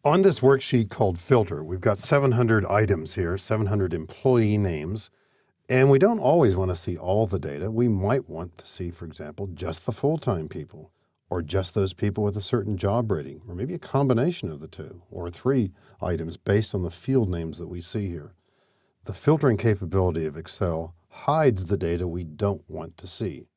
On this worksheet called Filter, we've got 700 items here, 700 employee names, and we don't always want to see all the data. We might want to see, for example, just the full-time people, or just those people with a certain job rating, or maybe a combination of the two, or 3 items based on the field names that we see here. The filtering capability of Excel hides the data we don't want to see.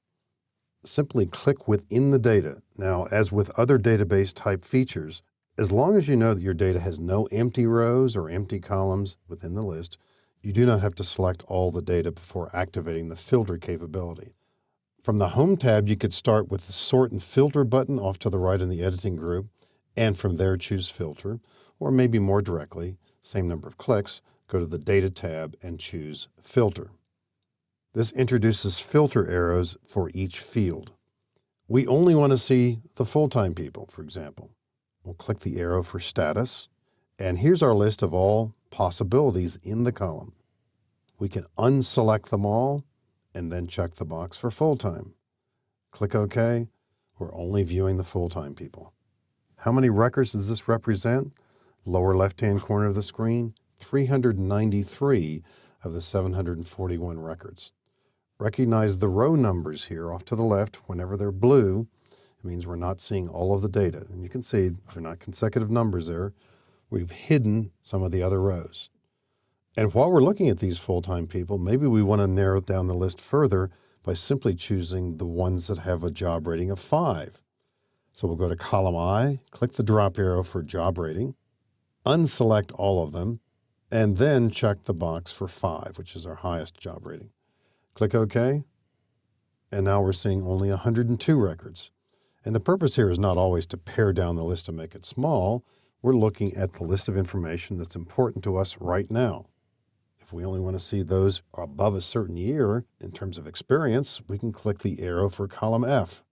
Simply click within the data. Now, as with other database type features, as long as you know that your data has no empty rows or empty columns within the list, you do not have to select all the data before activating the filter capability. From the Home tab, you could start with the Sort and Filter button off to the right in the Editing group, and from there choose Filter, or maybe more directly, same number of clicks, go to the Data tab and choose Filter. This introduces filter arrows for each field. We only want to see the full-time people, for example. We'll click the arrow for status, and here's our list of all possibilities in the column. We can unselect them all and then check the box for full-time. Click OK. We're only viewing the full-time people. How many records does this represent? Lower left-hand corner of the screen, 393 of the 741 records. Recognize the row numbers here off to the left. Whenever they're blue, it means we're not seeing all of the data. And you can see they're not consecutive numbers there. We've hidden some of the other rows. And while we're looking at these full-time people, maybe we want to narrow down the list further by simply choosing the ones that have a job rating of 5. So we'll go to column I, click the drop arrow for job rating, unselect all of them, and then check the box for 5, which is our highest job rating. Click OK. And now we're seeing only 102 records. And the purpose here is not always to pare down the list to make it small. We're looking at the list of information that's important to us right now. If we only want to see those above a certain year in terms of experience, we can click the arrow for column F.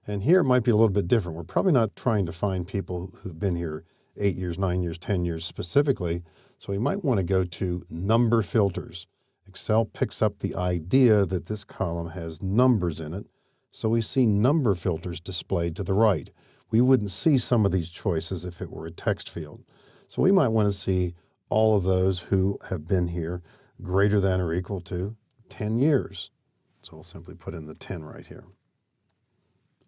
And here it might be a little bit different. We're probably not trying to find people who've been here 8 years, 9 years, 10 years specifically. So we might want to go to number filters. Excel picks up the idea that this column has numbers in it. So we see number filters displayed to the right. We wouldn't see some of these choices if it were a text field. So we might want to see all of those who have been here greater than or equal to 10 years. So we'll simply put in the 10 right here.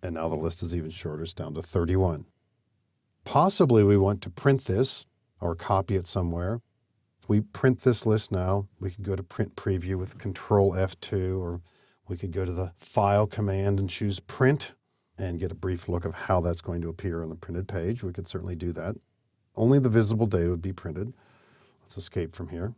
And now the list is even shorter. It's down to 31. Possibly we want to print this or copy it somewhere. If we print this list now, we could go to Print Preview with Control F2, or we could go to the File command and choose Print and get a brief look of how that's going to appear on the printed page. We could certainly do that. Only the visible data would be printed. Let's escape from here.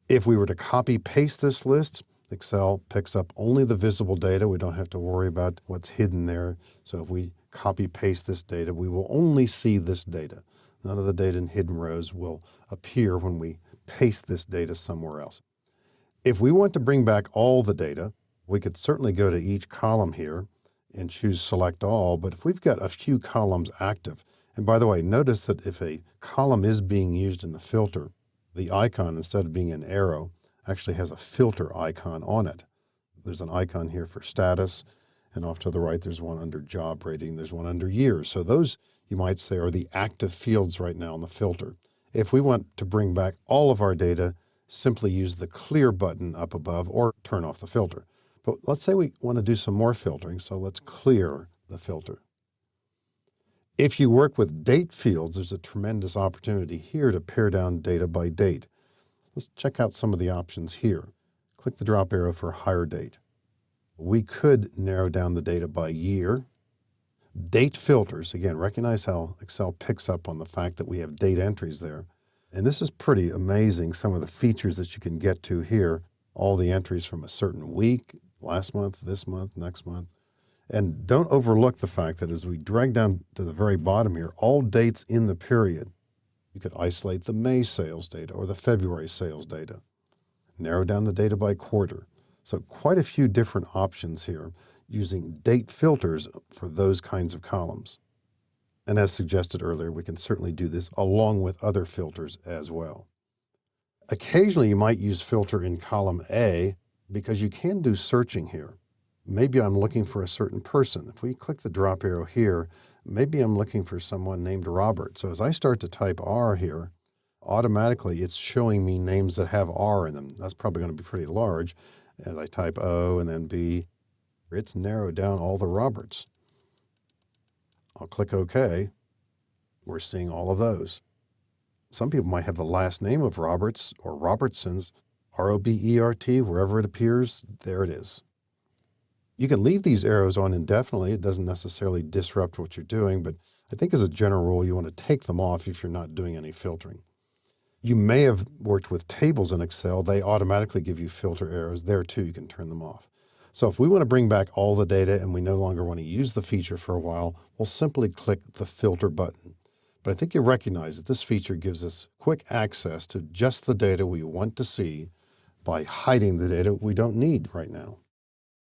If we were to copy-paste this list, Excel picks up only the visible data. We don't have to worry about what's hidden there. So if we copy-paste this data, we will only see this data. None of the data in hidden rows will appear when we paste this data somewhere else. If we want to bring back all the data, we could certainly go to each column here and choose Select All, but if we've got a few columns active, and by the way, notice that if a column is being used in the filter, the icon, instead of being an arrow, actually has a filter icon on it. There's an icon here for status, and off to the right there's one under job rating, there's one under years. So those, you might say, are the active fields right now in the filter. If we want to bring back all of our data, simply use the clear button up above or turn off the filter. But let's say we want to do some more filtering, so let's clear the filter. If you work with date fields, there's a tremendous opportunity here to pare down data by date. Let's check out some of the options here. Click the drop arrow for hire date. We could narrow down the data by year. Date filters, again, recognize how Excel picks up on the fact that we have date entries there. And this is pretty amazing, some of the features that you can get to here. All the entries from a certain week, last month, this month, next month. And don't overlook the fact that as we drag down to the very bottom here, all dates in the period. You could isolate the May sales data or the February sales data. Narrow down the data by quarter. So quite a few different options here using date filters for those kinds of columns. And as suggested earlier, we can certainly do this along with other filters as well. Occasionally you might use filter in column A because you can do searching here. Maybe I'm looking for a certain person. If we click the drop arrow here, maybe I'm looking for someone named Robert. So as I start to type R here, automatically it's showing me names that have R in them. That's probably going to be pretty large. As I type O and then B, it's narrowed down all the Roberts. I'll click OK. We're seeing all of those. Some people might have the last name of Roberts or Robertsons, R-O-B-E-R-T, wherever it appears, there it is. You can leave these arrows on indefinitely. It doesn't necessarily disrupt what you're doing, but I think as a general rule, you want to take them off if you're not doing any filtering. You may have worked with tables in Excel. They automatically give you filter arrows. There too, you can turn them off. So if we want to bring back all the data and we no longer want to use the feature for a while, we'll simply click the filter button. But I think you recognize that this feature gives us quick access to just the data we want to see by hiding the data we don't need right now.